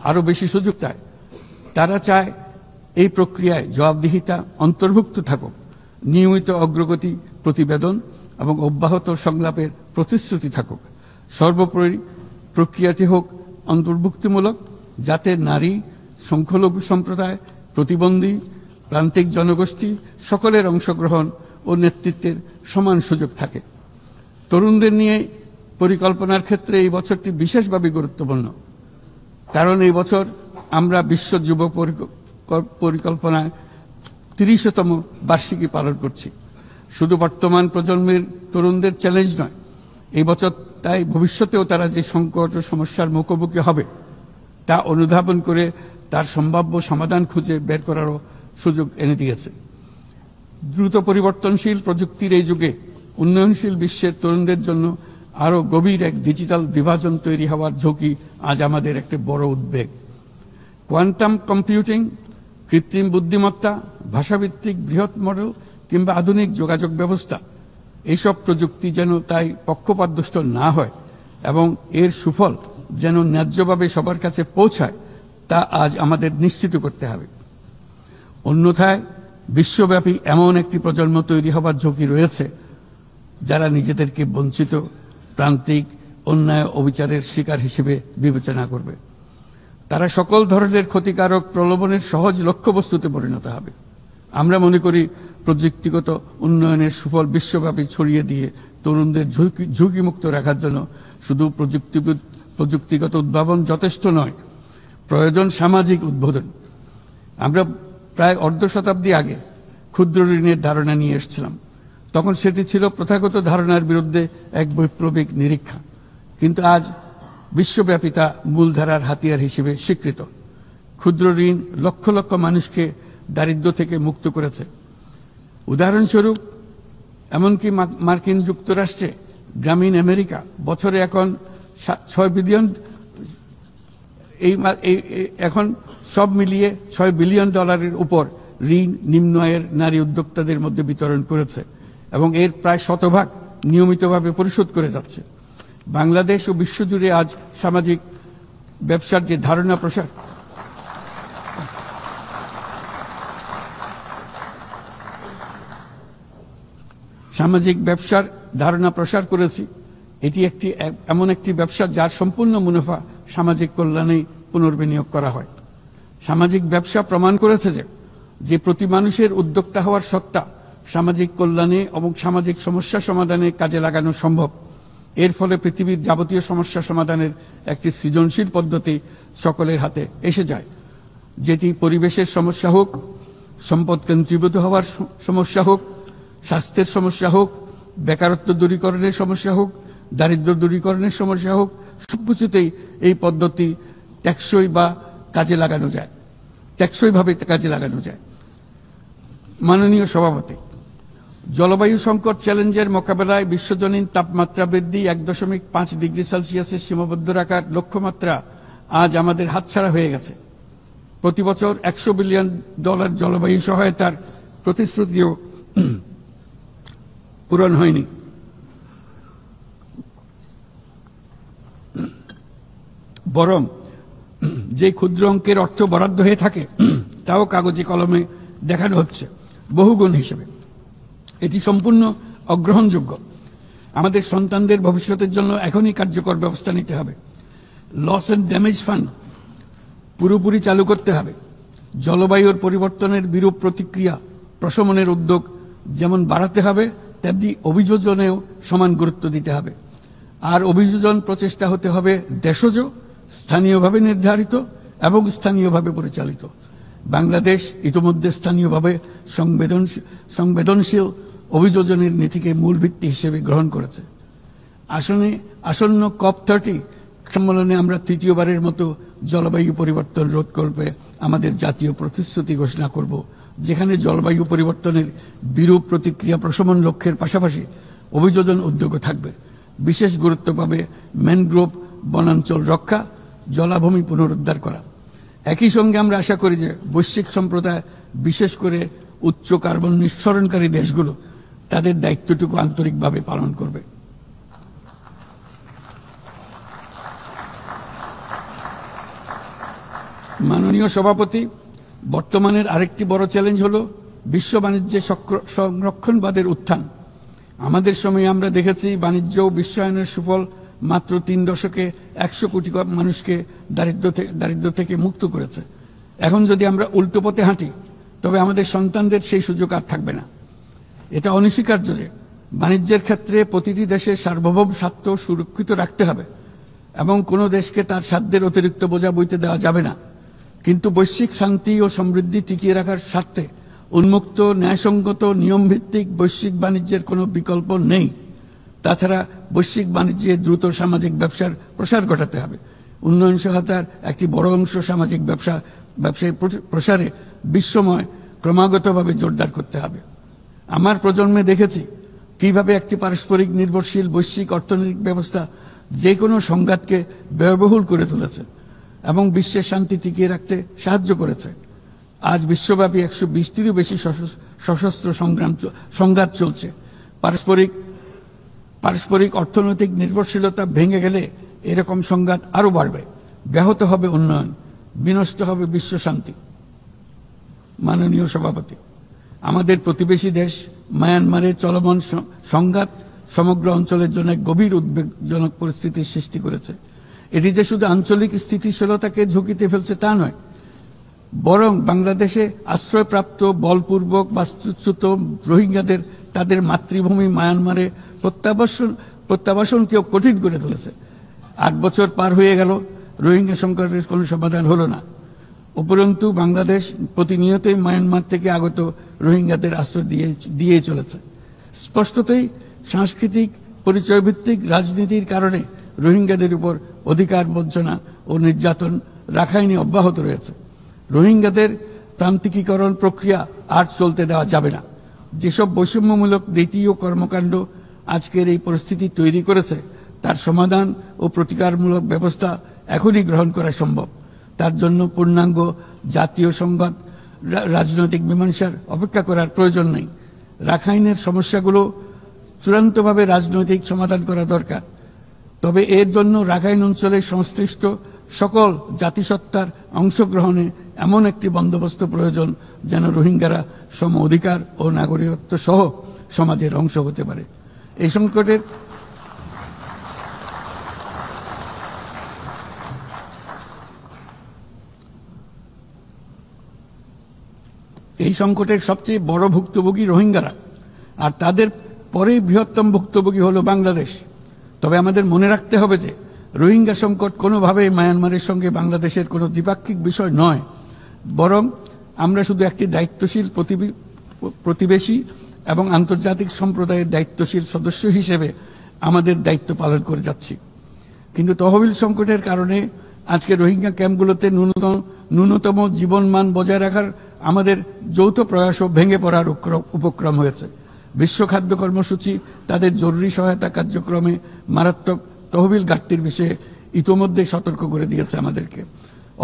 আরও বেশি সুযোগ চায়। তারা চায় এই প্রক্রিয়ায় জবাবদিহিতা অন্তর্ভুক্ত থাকুক, নিয়মিত অগ্রগতি প্রতিবেদন এবং অব্যাহত সংলাপের প্রতিশ্রুতি থাকুক। সর্বোপরি প্রক্রিয়াটি হোক অন্তর্ভুক্তিমূলক, যাতে নারী, সংখ্যালঘু সম্প্রদায়, প্রতিবন্ধী, প্রান্তিক জনগোষ্ঠী সকলের অংশগ্রহণ ও নেতৃত্বের সমান সুযোগ থাকে। তরুণদের নিয়ে পরিকল্পনার ক্ষেত্রে এই বছরটি বিশেষভাবে গুরুত্বপূর্ণ, কারণ এই বছর আমরা বিশ্ব যুব পরিকল্পনায় 30তম বার্ষিকী পালন করছি। শুধু বর্তমান প্রজন্মের তরুণদের চ্যালেঞ্জ নয়, এই বছর তাই ভবিষ্যতেও তারা যে সংকট ও সমস্যার মুখোমুখি হবে তা অনুধাবন করে তার সম্ভাব্য সমাধান খুঁজে বের করারও সুযোগ এনে দিয়েছে। দ্রুত পরিবর্তনশীল প্রযুক্তির এই যুগে উন্নয়নশীল বিশ্বের তরুণদের জন্য আরও গভীর এক ডিজিটাল বিভাজন তৈরি হওয়ার ঝুঁকি আজ আমাদের একটি বড় উদ্বেগ। কোয়ান্টাম কম্পিউটিং, কৃত্রিম বুদ্ধিমত্তা, ভাষাভিত্তিক বৃহৎ মডেল কিংবা আধুনিক যোগাযোগ ব্যবস্থা, এইসব প্রযুক্তি যেন তাই পক্ষপাতদুষ্ট না হয় এবং এর সুফল যেন ন্যায্যভাবে সবার কাছে পৌঁছায়, তা আজ আমাদের নিশ্চিত করতে হবে। অন্যথায় বিশ্বব্যাপী এমন একটি প্রজন্ম তৈরি হবার ঝুঁকি রয়েছে যারা নিজেদেরকে বঞ্চিত, প্রান্তিক, অন্যায় অবিচারের শিকার হিসেবে বিবেচনা করবে। তারা সকল ধরনের ক্ষতিকারক প্রলোভনের সহজ লক্ষ্যবস্তুতে পরিণত হবে। আমরা মনে করি প্রযুক্তিগত উন্নয়নের সুফল বিশ্বব্যাপী ছড়িয়ে দিয়ে তরুণদের ঝুঁকিমুক্ত রাখার জন্য শুধু প্রযুক্তিগত উদ্ভাবন যথেষ্ট নয়, প্রয়োজন সামাজিক উদ্বোধন। আমরা প্রায় অর্ধ শতাব্দী আগে ক্ষুদ্র ঋণের ধারণা নিয়ে এসেছিলাম। তখন সেটি ছিল প্রথাগত ধারণার বিরুদ্ধে এক বৈপ্লবিক নিরীক্ষা, কিন্তু আজ বিশ্বব্যাপী তা মূলধারার হাতিয়ার হিসেবে স্বীকৃত। ক্ষুদ্র ঋণ লক্ষ লক্ষ মানুষকে দারিদ্র্য থেকে মুক্ত করেছে। উদাহরণস্বরূপ, এমনকি মার্কিন যুক্তরাষ্ট্রে গ্রামীণ আমেরিকা বছরে এখন $6 বিলিয়ন এখন সব মিলিয়ে $6 বিলিয়ন উপর ঋণ নিম্ন আয়ের নারী উদ্যোক্তাদের মধ্যে বিতরণ করেছে এবং এর প্রায় শতভাগ নিয়মিতভাবে পরিশোধ করে যাচ্ছে। বাংলাদেশ ও বিশ্বজুড়ে আজ সামাজিক ব্যবসার যে ধারণা প্রসার করেছি, এটি এমন একটি ব্যবসা যার সম্পূর্ণ মুনাফা সামাজিক কল্যাণে পুনর্বিনিয়োগ করা হয়। সামাজিক ব্যবসা প্রমাণ করেছে যে প্রতি মানুষের উদ্যোক্তা হওয়ার সত্তা সামাজিক কল্যাণে এবং সামাজিক সমস্যা সমাধানে কাজে লাগানো সম্ভব। এর ফলে পৃথিবীর যাবতীয় সমস্যা সমাধানের একটি সৃজনশীল পদ্ধতি সকলের হাতে এসে যায়, যেটি পরিবেশের সমস্যা হোক, সম্পদ কেন্দ্রীভূত হওয়ার সমস্যা হোক, স্বাস্থ্যের সমস্যা হোক, বেকারত্ব দূরীকরণের সমস্যা হোক, দারিদ্র্য দূরীকরণের সমস্যা হোক, সবকিছুতেই এই পদ্ধতি টেকসইভাবে কাজে লাগানো যায়। মাননীয় সভাপতি, জলবায়ু সংকট চ্যালেঞ্জের মোকাবেলায় বিশ্বজনীন তাপমাত্রা বৃদ্ধি 1.5 ডিগ্রি সেলসিয়াসের সীমাবদ্ধ রাখার লক্ষ্যমাত্রা আজ আমাদের হাতছাড়া হয়ে গেছে। প্রতি বছর $100 বিলিয়ন জলবায়ু সহায়তার প্রতিশ্রুতিও পূরণ হয়নি। বরং যে ক্ষুদ্র অঙ্কের অর্থ বরাদ্দ হয়ে থাকে তাও কাগজে কলমে দেখানো হচ্ছে বহুগুণ হিসেবে। এটি সম্পূর্ণ অগ্রহণযোগ্য। আমাদের সন্তানদের ভবিষ্যতের জন্য এখনই কার্যকর ব্যবস্থা নিতে হবে। লস এন্ড ড্যামেজ ফান্ড পুরোপুরি চালু করতে হবে। জলবায়ুর পরিবর্তনের বিরূপ প্রতিক্রিয়া প্রশমনের উদ্যোগ যেমন বাড়াতে হবে, তেমনি অভিযোজনেও সমান গুরুত্ব দিতে হবে। আর অভিযোজন প্রচেষ্টা হতে হবে দেশজ, স্থানীয়ভাবে নির্ধারিত এবং স্থানীয়ভাবে পরিচালিত। বাংলাদেশ ইতিমধ্যে স্থানীয়ভাবে সংবেদনশীল অভিযোজনের নীতিকে মূল ভিত্তি হিসেবে গ্রহণ করেছে। আসন্ন COP30 সম্মেলনে আমরা তৃতীয়বারের মতো জলবায়ু পরিবর্তন রোধকল্পে আমাদের জাতীয় প্রতিশ্রুতি ঘোষণা করব, যেখানে জলবায়ু পরিবর্তনের বিরূপ প্রতিক্রিয়া প্রশমন লক্ষ্যের পাশাপাশি অভিযোজন উদ্যোগও থাকবে। বিশেষ গুরুত্ব পাবে ম্যানগ্রোভ বনাঞ্চল রক্ষা, জলাভূমি পুনরুদ্ধার করা। একই সঙ্গে আমরা আশা করি যে বৈশ্বিক সম্প্রদায়, বিশেষ করে উচ্চ কার্বন নিঃসরণকারী দেশগুলো তাদের দায়িত্বটুকু আন্তরিকভাবে পালন করবে। মাননীয় সভাপতি, বর্তমানের আরেকটি বড় চ্যালেঞ্জ হল বিশ্ব বাণিজ্যে সংরক্ষণবাদের উত্থান। আমাদের সময়ে আমরা দেখেছি বাণিজ্য ও বিশ্বায়নের সুফল মাত্র 3 দশকে 100 কোটি মানুষকে দারিদ্র্য থেকে মুক্ত করেছে। এখন যদি আমরা উল্টো পথে হাঁটি তবে আমাদের সন্তানদের সেই সুযোগ আর থাকবে না। এটা অনস্বীকার্য যে বাণিজ্যের ক্ষেত্রে প্রতিটি দেশের সার্বভৌম স্বার্থ সুরক্ষিত রাখতে হবে এবং কোনো দেশকে তার সাধ্যের অতিরিক্ত বোঝা বইতে দেওয়া যাবে না। কিন্তু বৈশ্বিক শান্তি ও সমৃদ্ধি টিকিয়ে রাখার স্বার্থে উন্মুক্ত, ন্যায়সঙ্গত, নিয়মভিত্তিক বৈশ্বিক বাণিজ্যের কোনো বিকল্প নেই। তাছাড়া বৈশ্বিক বাণিজ্যে দ্রুত সামাজিক ব্যবসার প্রসার ঘটাতে হবে। উন্নয়ন সহায়তার একটি বড় অংশ সামাজিক ব্যবসায় প্রসারে বিশ্বময় ক্রমাগতভাবে জোরদার করতে হবে। আমার প্রজন্মে দেখেছি কিভাবে একটি পারস্পরিক নির্ভরশীল বৈশ্বিক অর্থনৈতিক ব্যবস্থা যে কোনো সংঘাতকে ব্যয়বহুল করে তুলেছে এবং বিশ্বের শান্তি টিকিয়ে রাখতে সাহায্য করেছে। আজ বিশ্বব্যাপী 120টিরও বেশি সশস্ত্র সংঘাত চলছে। পারস্পরিক অর্থনৈতিক নির্ভরশীলতা ভেঙে গেলে এরকম সংঘাত আরো বাড়বে, ব্যাহত হবে উন্নয়ন, বিনষ্ট হবে বিশ্ব শান্তি। মাননীয় সভাপতি, আমাদের প্রতিবেশী দেশ মায়ানমারে চলমান সংঘাত সমগ্র অঞ্চলের জন্য গভীর উদ্বেগজনক পরিস্থিতির সৃষ্টি করেছে। এটি যে শুধু আঞ্চলিক স্থিতিশীলতাকে ঝুঁকিতে ফেলছে তা নয়, বরং বাংলাদেশে আশ্রয়প্রাপ্ত বলপূর্বক বাস্তুচ্যুত রোহিঙ্গাদের তাদের মাতৃভূমি মায়ানমারে প্রত্যাবাসনকেও কঠিন করে তুলেছে। 8 বছর পার হয়ে গেল, রোহিঙ্গা সংকটের কোনো সমাধান হলো না। উপরন্তু বাংলাদেশ প্রতিনিয়তই মায়ানমার থেকে আগত রোহিঙ্গাদের আশ্রয় দিয়ে চলেছে। স্পষ্টতই সাংস্কৃতিক পরিচয়ভিত্তিক রাজনীতির কারণে রোহিঙ্গাদের উপর অধিকার বঞ্চনা ও নির্যাতন রাখাইনে অব্যাহত রয়েছে। রোহিঙ্গাদের প্রান্তিকীকরণ প্রক্রিয়া আর চলতে দেওয়া যাবে না। যেসব বৈষম্যমূলক নীতি ও কর্মকাণ্ড আজকের এই পরিস্থিতি তৈরি করেছে তার সমাধান ও প্রতিকারমূলক ব্যবস্থা এখনই গ্রহণ করা সম্ভব। তার জন্য পূর্ণাঙ্গ জাতীয় সংঘাত রাজনৈতিক মীমাংসার অপেক্ষা করার প্রয়োজন নেই। রাখাইনের সমস্যাগুলো চূড়ান্তভাবে রাজনৈতিক সমাধান করা দরকার। তবে এর জন্য রাখাইন অঞ্চলের সংশ্লিষ্ট সকল জাতিসত্তার অংশগ্রহণে এমন একটি বন্দোবস্ত প্রয়োজন যেন রোহিঙ্গারা সম অধিকার ও নাগরিকত্ব সহ সমাজের অংশ হতে পারে। এই সংকটের সবচেয়ে বড় ভুক্তভোগী রোহিঙ্গারা, আর তাদের পরে বৃহত্তম ভুক্তভোগী হলো বাংলাদেশ। তবে আমাদের মনে রাখতে হবে যে রোহিঙ্গা সংকট কোনোভাবেই মায়ানমারের সঙ্গে বাংলাদেশের কোনো দ্বিপাক্ষিক বিষয় নয়, বরং আমরা শুধু একটি দায়িত্বশীল প্রতিবেশী এবং আন্তর্জাতিক সম্প্রদায়ের দায়িত্বশীল সদস্য হিসেবে আমাদের দায়িত্ব পালন করে যাচ্ছি। কিন্তু তহবিল সংকটের কারণে আজকে রোহিঙ্গা ক্যাম্পগুলোতে ন্যূনতম জীবনমান বজায় রাখার আমাদের যৌথ প্রয়াসও ভেঙে পড়ার উপক্রম হয়েছে। বিশ্ব খাদ্য কর্মসূচি তাদের জরুরি সহায়তা কার্যক্রমে মারাত্মক তহবিল ঘাটতির বিষয়ে ইতোমধ্যে সতর্ক করে দিয়েছে আমাদেরকে।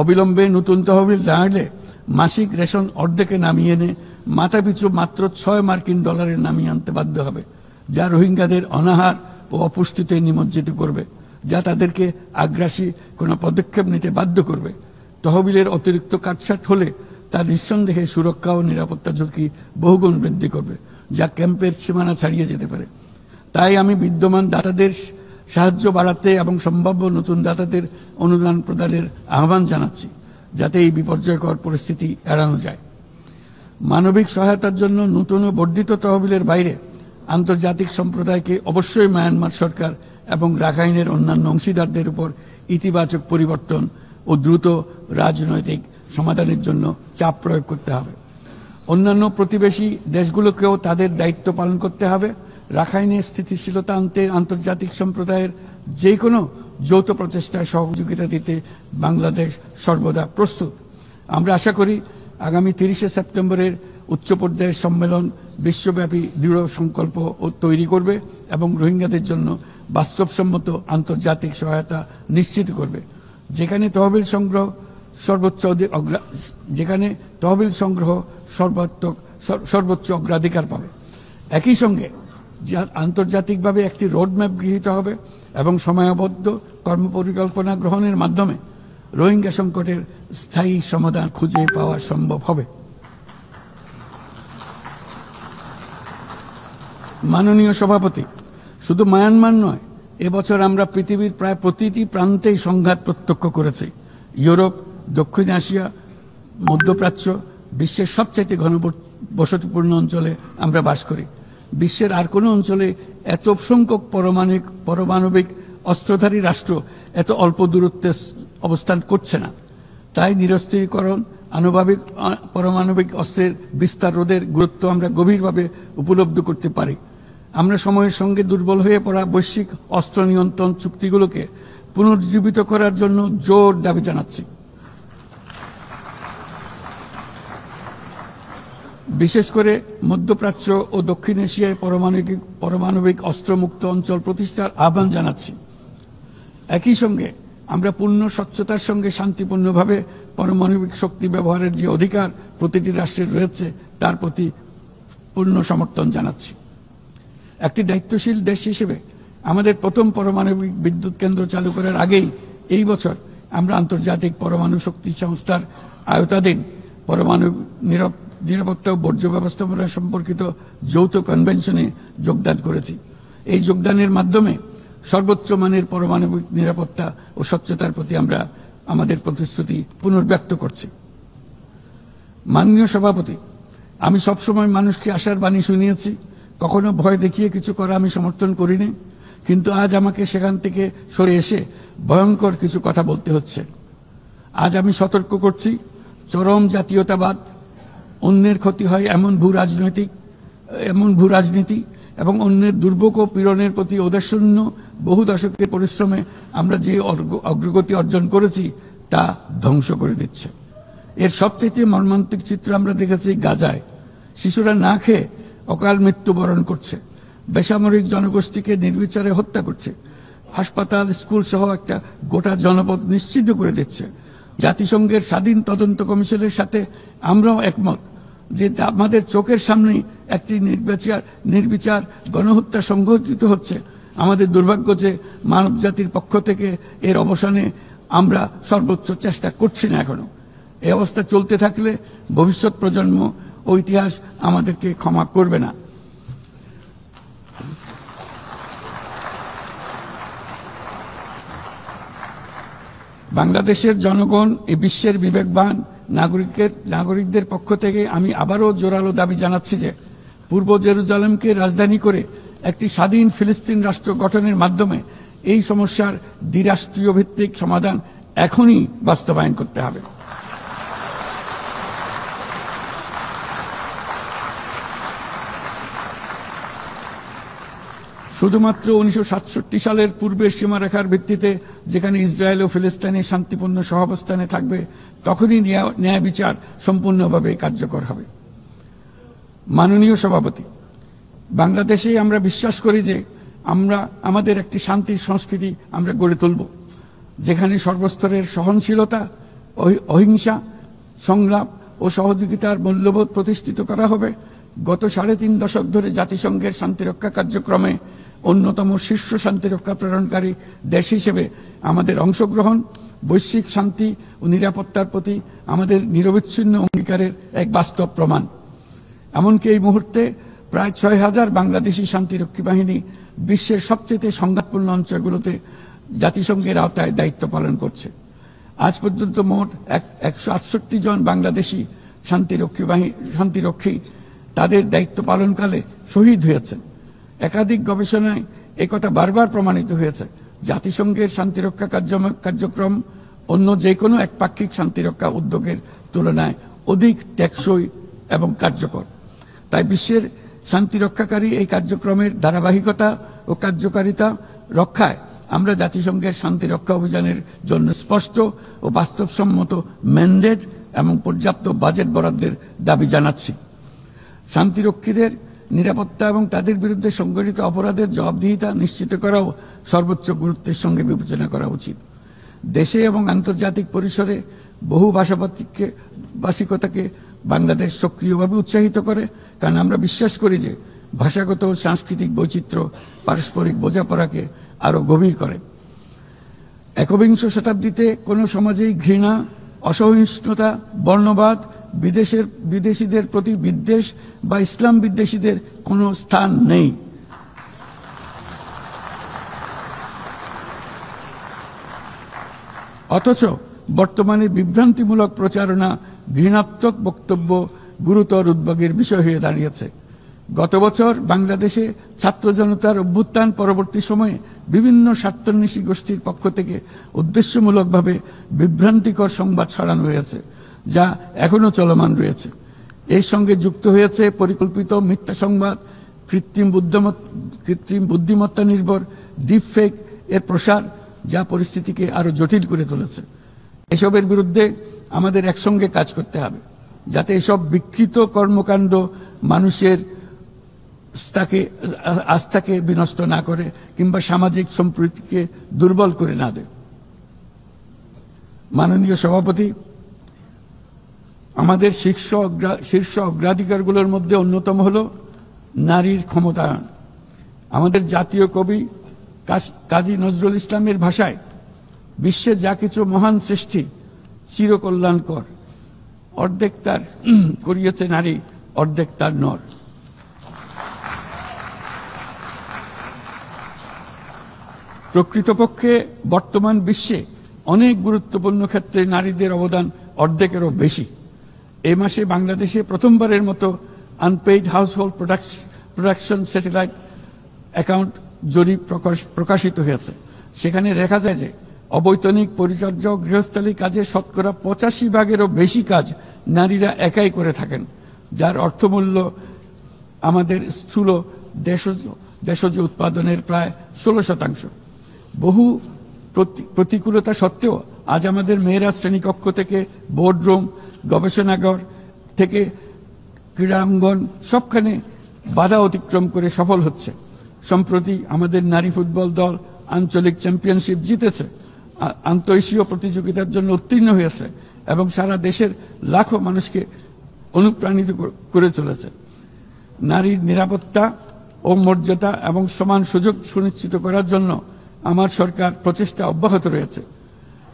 অবিলম্বে নতুন তহবিল না এলে মাসিক রেশন অর্ধেকে নামিয়ে এনে মাথাপিছু মাত্র $6 নামিয়ে আনতে বাধ্য হবে, যা রোহিঙ্গাদের অনাহার ও অপুষ্টিতে নিমজ্জিত করবে, যা তাদেরকে আগ্রাসী কোনো পদক্ষেপ নিতে বাধ্য করবে। তহবিলের অতিরিক্ত কাটছাট হলে তা নিঃসন্দেহে সুরক্ষা ও নিরাপত্তা ঝুঁকি বহুগুণ বৃদ্ধি করবে, যা ক্যাম্পের সীমানা ছাড়িয়ে যেতে পারে। তাই আমি বিদ্যমান দাতাদের সাহায্য বাড়াতে এবং সম্ভাব্য নতুন দাতাদের অনুদান প্রদানের আহ্বান জানাচ্ছি, যাতে এই বিপর্যয়কর পরিস্থিতি এড়ানো যায়। মানবিক সহায়তার জন্য নতুন ও বর্ধিত তহবিলের বাইরে আন্তর্জাতিক সম্প্রদায়কে অবশ্যই মায়ানমার সরকার এবং রাখাইনের অন্যান্য অংশীদারদের উপর ইতিবাচক পরিবর্তন ও দ্রুত রাজনৈতিক সমাধানের জন্য চাপ প্রয়োগ করতে হবে। অন্যান্য প্রতিবেশী দেশগুলোকেও তাদের দায়িত্ব পালন করতে হবে। রাখাইনে স্থিতিশীলতা আনতে আন্তর্জাতিক সম্প্রদায়ের যে কোনো যৌথ প্রচেষ্টায় সহযোগিতা দিতে বাংলাদেশ সর্বদা প্রস্তুত। আমরা আশা করি আগামী 30শে সেপ্টেম্বরের উচ্চ পর্যায়ের সম্মেলন বিশ্বব্যাপী দৃঢ় সংকল্প তৈরি করবে এবং রোহিঙ্গাদের জন্য বাস্তবসম্মত আন্তর্জাতিক সহায়তা নিশ্চিত করবে, যেখানে তহবিল সংগ্রহ সর্বোচ্চ অগ্রাধিকার পাবে। একই সঙ্গে আন্তর্জাতিকভাবে একটি রোডম্যাপ গৃহীত হবে এবং সময়াবদ্ধ কর্মপরিকল্পনা গ্রহণের মাধ্যমে রোহিঙ্গা সংকটের স্থায়ী সমাধান খুঁজে পাওয়া সম্ভব হবে। মাননীয় সভাপতি, শুধু মায়ানমার নয়, এবছর আমরা পৃথিবীর প্রায় প্রতিটি প্রান্তেই সংঘাত প্রত্যক্ষ করেছি। ইউরোপ, দক্ষিণ এশিয়া, মধ্যপ্রাচ্য, বিশ্বের সবচেয়ে ঘনবসতিপূর্ণ অঞ্চলে আমরা বাস করি। বিশ্বের আর কোনো অঞ্চলে এত সংখ্যক পারমাণবিক অস্ত্রধারী রাষ্ট্র এত অল্প দূরত্বে অবস্থান করছে না। তাই নিরস্ত্রীকরণ, পারমাণবিক অস্ত্রের বিস্তার রোধের গুরুত্ব আমরা গভীরভাবে উপলব্ধি করতে পারি। আমরা সময়ের সঙ্গে দুর্বল হয়ে পড়া বৈশ্বিক অস্ত্র নিয়ন্ত্রণ চুক্তিগুলোকে পুনর্জীবিত করার জন্য জোর দাবি জানাচ্ছি। বিশেষ করে মধ্যপ্রাচ্য ও দক্ষিণ এশিয়ায় পারমাণবিক অস্ত্রমুক্ত অঞ্চল প্রতিষ্ঠার আহ্বান জানাচ্ছি। একই সঙ্গে আমরা পূর্ণ স্বচ্ছতার সঙ্গে শান্তিপূর্ণভাবে পারমাণবিক শক্তি ব্যবহারের যে অধিকার প্রতিটি রাষ্ট্রের রয়েছে তার প্রতি পূর্ণ সমর্থন জানাচ্ছি। একটি দায়িত্বশীল দেশ হিসেবে আমাদের প্রথম পারমাণবিক বিদ্যুৎ কেন্দ্র চালু করার আগেই এই বছর আমরা আন্তর্জাতিক পরমাণু শক্তি সংস্থার আওতাধীন পরমাণু নিরাপত্তা ও বর্জ্য ব্যবস্থাপনা সম্পর্কিত যৌথ কনভেনশনে যোগদান করেছি। এই যোগদানের মাধ্যমে সর্বোচ্চ মানের পারমাণবিক নিরাপত্তা ও স্বচ্ছতার প্রতি আমরা আমাদের প্রতিশ্রুতি পুনর্ব্যক্ত করছি। মাননীয় সভাপতি, আমি সবসময় মানুষকে আশার বাণী শুনিয়েছি, কখনো ভয় দেখিয়ে কিছু করা আমি সমর্থন করিনি, কিন্তু আজ আমাকে সেখান থেকে সরে এসে ভয়ঙ্কর কিছু কথা বলতে হচ্ছে। আজ আমি সতর্ক করছি, চরম জাতীয়তাবাদ, অন্যের ক্ষতি হয় এমন ভূ রাজনীতি এবং অন্যের দুর্ভোগ ও পীড়নের প্রতি ঔদাসীন্য বহু দশকের পরিশ্রমে আমরা যে অগ্রগতি অর্জন করেছি তা ধ্বংস করে দিচ্ছে। এর সবচেয়ে মর্মান্তিক চিত্র আমরা দেখেছি গাজায়। শিশুরা না খেয়ে অকাল মৃত্যুবরণ করছে, বেসামরিক জনগোষ্ঠীকে নির্বিচারে হত্যা করছে, হাসপাতাল, স্কুল সহ একটা গোটা জনপদ নিশ্চিহ্ন করে দিচ্ছে। জাতিসংঘের স্বাধীন তদন্ত কমিশনের সাথে আমরাও একমত যে আমাদের চোখের সামনেই একটি নির্বিচার গণহত্যা সংঘটিত হচ্ছে। আমাদের দুর্ভাগ্য যে মানব জাতির পক্ষ থেকে এর অবসানে আমরা সর্বোচ্চ চেষ্টা করছি না এখনো। এই অবস্থা চলতে থাকলে ভবিষ্যৎ প্রজন্ম ও ইতিহাস আমাদেরকে ক্ষমা করবে না। বাংলাদেশের জনগণ এই বিশ্বের বিবেকবান নাগরিকদের পক্ষ থেকে আমি আবারও জোরালো দাবি জানাচ্ছি যে পূর্ব জেরুজালেমকে রাজধানী করে একটি স্বাধীন ফিলিস্তিন রাষ্ট্র গঠনের মাধ্যমে এই সমস্যার দ্বিরাষ্ট্রীয় ভিত্তিক সমাধান এখনই বাস্তবায়ন করতে হবে। শুধুমাত্র 1967 সালের পূর্বের সীমারেখার ভিত্তিতে যেখানে ইসরায়েল ও ফিলিস্তিনি শান্তিপূর্ণ সহাবস্থানে থাকবে তখনই ন্যায় বিচার সম্পূর্ণভাবে কার্যকর হবে। মাননীয় সভাপতি, বাংলাদেশে আমরা বিশ্বাস করি যে আমাদের একটি শান্তির সংস্কৃতি আমরা গড়ে তুলব, যেখানে সর্বস্তরের সহনশীলতা, অহিংসা, সংলাপ ও সহযোগিতার মূল্যবোধ প্রতিষ্ঠিত করা হবে। গত 3.5 দশক ধরে জাতিসংঘের শান্তিরক্ষা কার্যক্রমে অন্যতম শীর্ষ শান্তিরক্ষা প্রেরণকারী দেশ হিসেবে আমাদের অংশগ্রহণ বৈশ্বিক শান্তি ও নিরাপত্তার প্রতি আমাদের নিরবিচ্ছিন্ন অঙ্গীকারের এক বাস্তব প্রমাণ। এমনকি এই মুহূর্তে প্রায় 6,000 বাংলাদেশি শান্তিরক্ষী বাহিনী বিশ্বের সবচেয়ে সংঘাতপূর্ণ অঞ্চলগুলোতে জাতিসংঘের আওতায় দায়িত্ব পালন করছে। আজ পর্যন্ত মোট 168 জন বাংলাদেশি শান্তিরক্ষী তাদের দায়িত্ব পালনকালে শহীদ হয়েছেন। একাধিক গবেষণায় একথা বারবার প্রমাণিত হয়েছে। জাতিসংঘের শান্তিরক্ষা কার্যক্রম অন্য যে কোনো একপাক্ষিক শান্তিরক্ষা উদ্যোগের তুলনায় অধিক টেকসই এবং কার্যকর। তাই বিশ্বের শান্তিরক্ষাকারী এই কার্যক্রমের ধারাবাহিকতা ও কার্যকারিতা রক্ষায় আমরা জাতিসংঘের শান্তিরক্ষা অভিযানের জন্য স্পষ্ট ও বাস্তবসম্মত ম্যান্ডেট এবং পর্যাপ্ত বাজেট বরাদ্দের দাবি জানাচ্ছি। শান্তিরক্ষীদের নিরাপত্তা এবং তাদের বিরুদ্ধে সংঘটিত অপরাধের জবাবদিহিতা নিশ্চিত করাও সর্বোচ্চ গুরুত্বের সঙ্গে বিবেচনা করা উচিত। দেশে এবং আন্তর্জাতিক পরিসরে বহু ভাষিকতাকে বাংলাদেশ সক্রিয়ভাবে উৎসাহিত করে, কারণ আমরা বিশ্বাস করি যে ভাষাগত ও সাংস্কৃতিক বৈচিত্র্য পারস্পরিক বোঝাপড়াকে আরো গভীর করে। একবিংশ শতাব্দীতে কোনো সমাজেই ঘৃণা, অসহিষ্ণুতা, বর্ণবাদ, বিদেশিদের প্রতি বিদ্বেষ বা ইসলাম বিদ্বেষীদের কোনো স্থান নেই। অথচ বর্তমানে বিভ্রান্তিমূলক প্রচারণা, ঘৃণাত্মক বক্তব্য গুরুতর উদ্বেগের বিষয় হয়ে দাঁড়িয়েছে। গত বছর বাংলাদেশে ছাত্র জনতার অভ্যুত্থান পরবর্তী সময়ে বিভিন্ন স্বার্থান্বেষী গোষ্ঠীর পক্ষ থেকে উদ্দেশ্যমূলকভাবে বিভ্রান্তিকর সংবাদ ছড়ানো হয়েছে, যা এখনো চলমান রয়েছে। এর সঙ্গে যুক্ত হয়েছে পরিকল্পিত মিথ্যা সংবাদ, কৃত্রিম বুদ্ধিমত্তা নির্ভর ডিপফেক এর প্রসার, যা পরিস্থিতিকে আরো জটিল করে তুলেছে। এসবের বিরুদ্ধে আমাদের একসঙ্গে কাজ করতে হবে, যাতে এসব বিকৃত কর্মকাণ্ড মানুষের আস্থাকে বিনষ্ট না করে কিংবা সামাজিক সম্প্রীতিকে দুর্বল করে না দেয়। মাননীয় সভাপতি, আমাদের শীর্ষ অগ্রাধিকারগুলোর মধ্যে অন্যতম হল নারীর ক্ষমতায়ন। আমাদের জাতীয় কবি কাজী নজরুল ইসলামের ভাষায়, বিশ্বে যা কিছু মহান সৃষ্টি চিরকল্যাণকর, অর্ধেক তার করিয়েছে নারী, অর্ধেক তার নর। প্রকৃতপক্ষে বর্তমান বিশ্বে অনেক গুরুত্বপূর্ণ ক্ষেত্রে নারীদের অবদান অর্ধেকেরও বেশি। এই মাসে বাংলাদেশে প্রথমবারের মতো unpaid household production satellite account জরিপ প্রকাশিত হয়েছে। সেখানে দেখা যায় যে অবৈতনিক পরিচর্যা ও গৃহস্থালী কাজে শতকরা 85% বেশি কাজ নারীরা একাই করে থাকেন, যার অর্থমূল্য আমাদের স্থূল দেশজ উৎপাদনের প্রায় 16%। বহু প্রতিকূলতা সত্ত্বেও আজ আমাদের মেয়েরা শ্রেণীকক্ষ থেকে বোর্ডরুম, গবেষণাগার থেকে ক্রীড়াঙ্গন সবখানে বাধা অতিক্রম করে সফল হচ্ছে। সম্প্রতি আমাদের নারী ফুটবল দল আঞ্চলিক চ্যাম্পিয়নশিপ জিতেছে। আন্তঃএশীয় প্রতিযোগিতার জন্য উত্তীর্ণ হয়েছে এবং সারা দেশের লাখো মানুষকে অনুপ্রাণিত করে চলেছে। নারীর নিরাপত্তা ও মর্যাদা এবং সমান সুযোগ সুনিশ্চিত করার জন্য আমার সরকার প্রচেষ্টা অব্যাহত রয়েছে।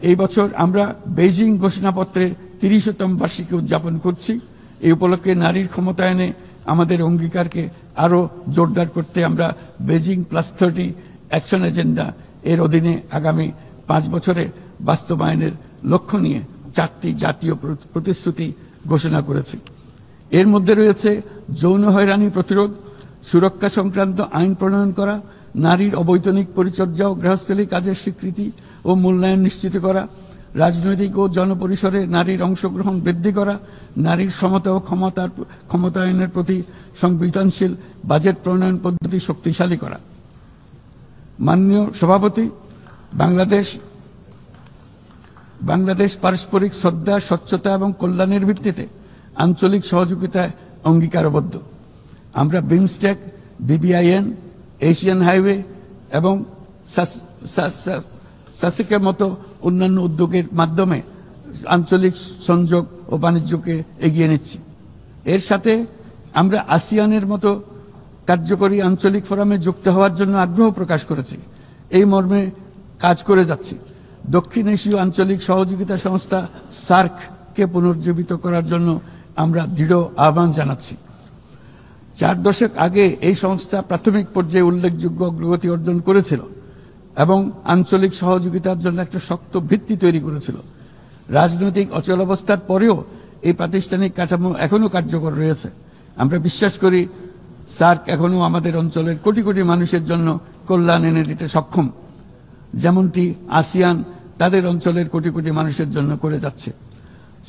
এই বছর আমরা বেইজিং ঘোষণাপত্রের ৩০তম বার্ষিকী উদযাপন করছি। এই উপলক্ষে নারীর ক্ষমতায়নে আমাদের অঙ্গীকারকে আরো জোরদার করতে আমরা বেইজিং +30 অ্যাকশন এজেন্ডা এর অধীনে আগামী 5 বছরে বাস্তবায়নের লক্ষ্য নিয়ে 4টি জাতীয় প্রতিশ্রুতি ঘোষণা করেছি। এর মধ্যে রয়েছে যৌন হয়রানি প্রতিরোধ, সুরক্ষা সংক্রান্ত আইন প্রণয়ন করা, নারীর অবৈতনিক পরিচর্যা ও গৃহস্থলী কাজের স্বীকৃতি ও মূল্যায়ন নিশ্চিত করা, রাজনৈতিক ও জনপরিসরে নারীর অংশগ্রহণ বৃদ্ধি করা, নারীর সমতা ও ক্ষমতায়নের প্রতি সংবেদনশীল বাজেট প্রণয়ন পদ্ধতি শক্তিশালী করা। মাননীয় সভাপতি, বাংলাদেশ পারস্পরিক শ্রদ্ধা, স্বচ্ছতা এবং কল্যাণের ভিত্তিতে আঞ্চলিক সহযোগিতায় অঙ্গীকারবদ্ধ। আমরা বিমস্টেক, BBIN, এশিয়ান হাইওয়ে এবং সাসিকের মতো অন্যান্য উদ্যোগের মাধ্যমে আঞ্চলিক সংযোগ ও বাণিজ্যকে এগিয়ে নিচ্ছি। এর সাথে আমরা আসিয়ানের মতো কার্যকরী আঞ্চলিক ফোরামে যুক্ত হওয়ার জন্য আগ্রহ প্রকাশ করেছি। এই মর্মে কাজ করে যাচ্ছি। দক্ষিণ এশীয় আঞ্চলিক সহযোগিতা সংস্থা SAARC-কে পুনর্জীবিত করার জন্য আমরা দৃঢ় আহ্বান জানাচ্ছি। 4 দশক আগে এই সংস্থা প্রাথমিক পর্যায়ে উল্লেখযোগ্য অগ্রগতি অর্জন করেছিল এবং আঞ্চলিক সহযোগিতার জন্য একটা শক্ত ভিত্তি তৈরি করেছিল। রাজনৈতিক অচলাবস্থার পরেও এই প্রাতিষ্ঠানিক কাঠামো এখনো কার্যকর রয়েছে। আমরা বিশ্বাস করি SAARC এখনো আমাদের অঞ্চলের কোটি কোটি মানুষের জন্য কল্যাণ এনে দিতে সক্ষম, যেমনটি আসিয়ান তাদের অঞ্চলের কোটি কোটি মানুষের জন্য করে যাচ্ছে।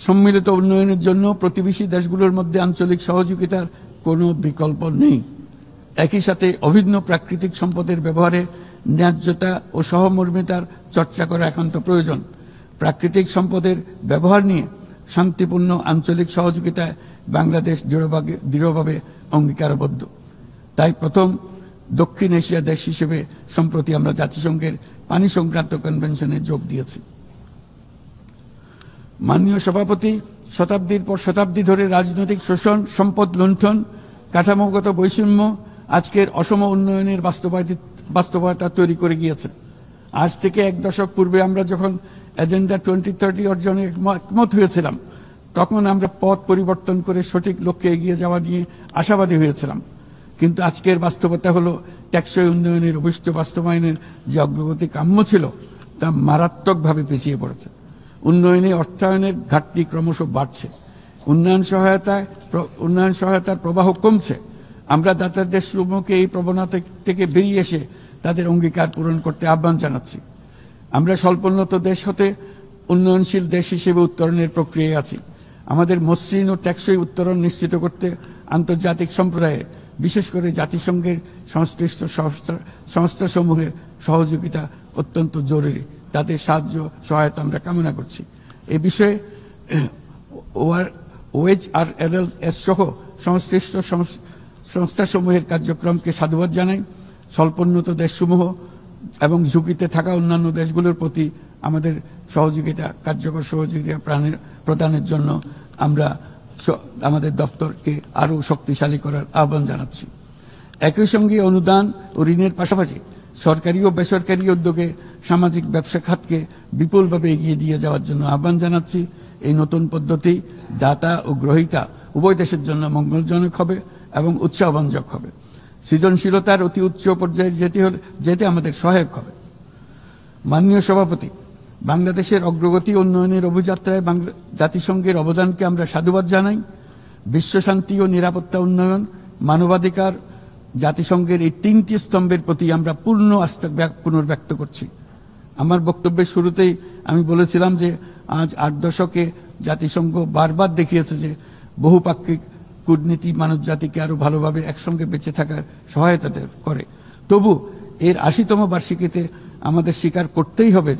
সম্মিলিত উন্নয়নের জন্য প্রতিবেশী দেশগুলোর মধ্যে আঞ্চলিক সহযোগিতার কোনো বিকল্প নেই। একই সাথে অভিন্ন প্রাকৃতিক সম্পদের ব্যবহারে ন্যায্যতা ও সহমর্মিতার চর্চা করা একান্ত প্রয়োজন। প্রাকৃতিক সম্পদের ব্যবহার নিয়ে শান্তিপূর্ণ আঞ্চলিক সহযোগিতায় বাংলাদেশ দৃঢ়ভাবে অঙ্গীকারবদ্ধ। তাই প্রথম দক্ষিণ এশিয়া দেশ হিসেবে সম্প্রতি আমরা জাতিসংঘের পানি সংক্রান্ত কনভেনশনে যোগ দিয়েছি। মাননীয় সভাপতি, শতাব্দীর পর শতাব্দী ধরে রাজনৈতিক শোষণ, সম্পদ লুণ্ঠন, কাঠামোগত বৈষম্য আজকের অসম উন্নয়নের বাস্তবতা তৈরি করে গিয়েছে। আজ থেকে 1 দশক পূর্বে আমরা যখন এজেন্ডা 2030 অর্জনে একমত হয়েছিলাম, তখন আমরা পথ পরিবর্তন করে সঠিক লক্ষ্যে এগিয়ে যাওয়া নিয়ে আশাবাদী হয়েছিলাম। কিন্তু আজকের বাস্তবতা হলো টেকসই উন্নয়নের অভিষ্ট বাস্তবায়নের যে অগ্রগতি কাম্য ছিল তা মারাত্মকভাবে পিছিয়ে পড়েছে। উন্নয়নে অর্থায়নের ঘাটতি ক্রমশ বাড়ছে। উন্নয়ন সহায়তার প্রবাহ কমছে। আমরা দাতা দেশসমূহকে এই প্রবণতা থেকে বেরিয়ে এসে তাদের অঙ্গীকার পূরণ করতে আহ্বান জানাচ্ছি। আমরা স্বল্পোন্নত দেশ হতে উন্নয়নশীল দেশ হিসেবে উত্তরণের প্রক্রিয়ায় আছি। আমাদের মসৃণ ও টেকসই উত্তরণ নিশ্চিত করতে আন্তর্জাতিক সম্প্রদায়ে, বিশেষ করে জাতিসংঘের সংশ্লিষ্ট সংস্থাসমূহের সহযোগিতা অত্যন্ত জরুরি। তাদের সাহায্য সহায়তা আমরা কামনা করছি। এ বিষয়ে OHRLS সহ সংশ্লিষ্ট সংস্থাসমূহের কার্যক্রমকে সাধুবাদ জানাই। স্বল্পোন্নত দেশসমূহ এবং ঝুঁকিতে থাকা অন্যান্য দেশগুলোর প্রতি আমাদের কার্যকর সহযোগিতা প্রদানের জন্য আমরা আমাদের দপ্তরকে আরো শক্তিশালী করার আহ্বান জানাচ্ছি। একই সঙ্গে অনুদান ও ঋণের পাশাপাশি সরকারি ও বেসরকারি উদ্যোগে সামাজিক ব্যবসা খাতকে বিপুলভাবে এগিয়ে দিয়ে যাওয়ার জন্য আহ্বান জানাচ্ছি। এই নতুন পদ্ধতি দাতা ও গ্রহীতা উভয় দেশের জন্য মঙ্গলজনক হবে এবং উৎসাহব্যঞ্জক হবে। সৃজনশীলতার অতি উচ্চ পর্যায়ে যেতে আমাদের সহায়ক হবে। মাননীয় সভাপতি, বাংলাদেশের অগ্রগতি উন্নয়নের অভিযাত্রায় জাতিসংঘের অবদানকে আমরা সাধুবাদ জানাই। বিশ্বশান্তি ও নিরাপত্তা উন্নয়ন, মানবাধিকার, জাতিসংঘের এই 3টি স্তম্ভের প্রতি আমরা পূর্ণ আস্থা পুনর্ব্যক্ত করছি। আমার বক্তব্যের শুরুতেই আমি বলেছিলাম যে আজ 8 দশকে জাতিসংঘ বারবার দেখিয়েছে যে বহুপাক্ষিক কূটনীতি মানব জাতিকে আরো ভালোভাবে একসঙ্গে বেঁচে থাকার সহায়তা করে। তবু এর 80তম বার্ষিকীতে আমাদের স্বীকার করতেই হবে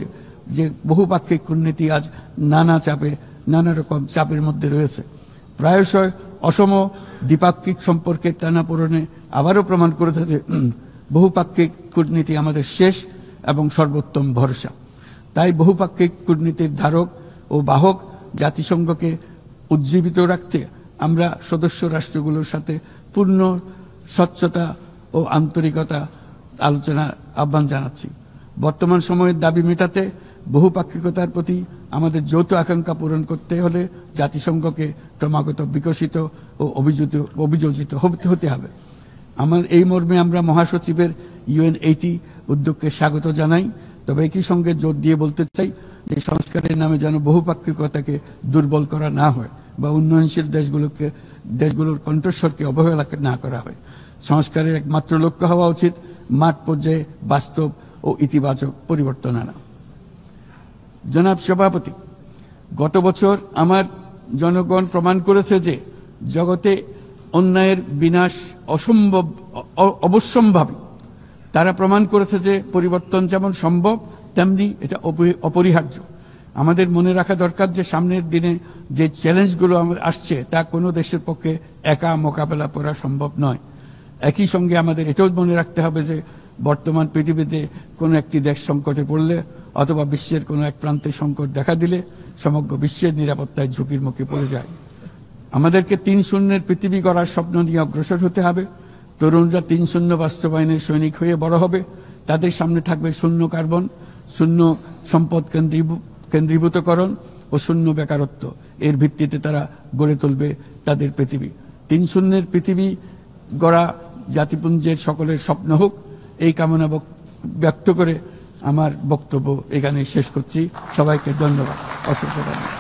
যে বহুপাক্ষিক কূটনীতি আজ নানা রকম চাপের মধ্যে রয়েছে। প্রায়শই অসম দ্বিপাক্ষিক সম্পর্কের টানাপোড়েনে আবারও প্রমাণ করেছে যে বহুপাক্ষিক কূটনীতি আমাদের শেষ এবং সর্বোত্তম ভরসা। তাই বহুপাক্ষিক কূটনীতির ধারক ও বাহক জাতিসংঘকে উজ্জীবিত রাখতে আমরা সদস্য রাষ্ট্রগুলোর সাথে পূর্ণ স্বচ্ছতা ও আন্তরিকতা আলোচনার আহ্বান জানাচ্ছি। বর্তমান সময়ের দাবি মেটাতে বহুপাক্ষিকতার প্রতি আমাদের যৌথ আকাঙ্ক্ষা পূরণ করতে হলে জাতিসংঘকে ক্রমাগত বিকশিত ও অভিযোজিত হতে হবে। এই মর্মে আমরা মহাসচিবের UN80 উদ্যোগকে স্বাগত জানাই। তবে একই সঙ্গে জোর দিয়ে বলতে চাই যে সংস্কারের নামে যেন বহুপাক্ষিকতাকে দুর্বল করা না হয় বা উন্নয়নশীল দেশগুলোর কণ্ঠস্বরকে অবহেলা না করা হয়। সংস্কারের একমাত্র লক্ষ্য হওয়া উচিত মাঠ পর্যায়ে বাস্তব ও ইতিবাচক পরিবর্তন আনা। জনাব সভাপতি, গত বছর আমার জনগণ প্রমাণ করেছে যে জগতে অন্যায়ের বিনাশ অবশ্যম্ভাবী। তারা প্রমাণ করেছে যে পরিবর্তন যেমন সম্ভব তেমনি এটা অপরিহার্য। আমাদের মনে রাখা দরকার যে সামনের দিনে যে চ্যালেঞ্জগুলো আসছে তা কোনো দেশের পক্ষে একা মোকাবেলা করা সম্ভব নয়। একই সঙ্গে আমাদের এটাও মনে রাখতে হবে যে বর্তমান পৃথিবীতে কোনো একটি দেশ সংকটে পড়লে অথবা বিশ্বের কোনো এক প্রান্তে সংকট দেখা দিলে সমগ্র বিশ্বের নিরাপত্তায় ঝুঁকির মুখে পড়ে যায়। আমাদেরকে 3-0 পৃথিবী গড়ার স্বপ্ন নিয়ে অগ্রসর হতে হবে। তরুণরা 3-0 বাস্তবায়নের সৈনিক হয়ে বড় হবে। তাদের সামনে থাকবে শূন্য কার্বন, শূন্য সম্পদ কেন্দ্রীভূতকরণ ও শূন্য বেকারত্ব। এর ভিত্তিতে তারা গড়ে তুলবে তাদের পৃথিবী। 3-0 পৃথিবী গড়া জাতিপুঞ্জের সকলের স্বপ্ন হোক, এই কামনা ব্যক্ত করে আমার বক্তব্য এখানে শেষ করছি। সবাইকে ধন্যবাদ। অসংখ্য ধন্যবাদ।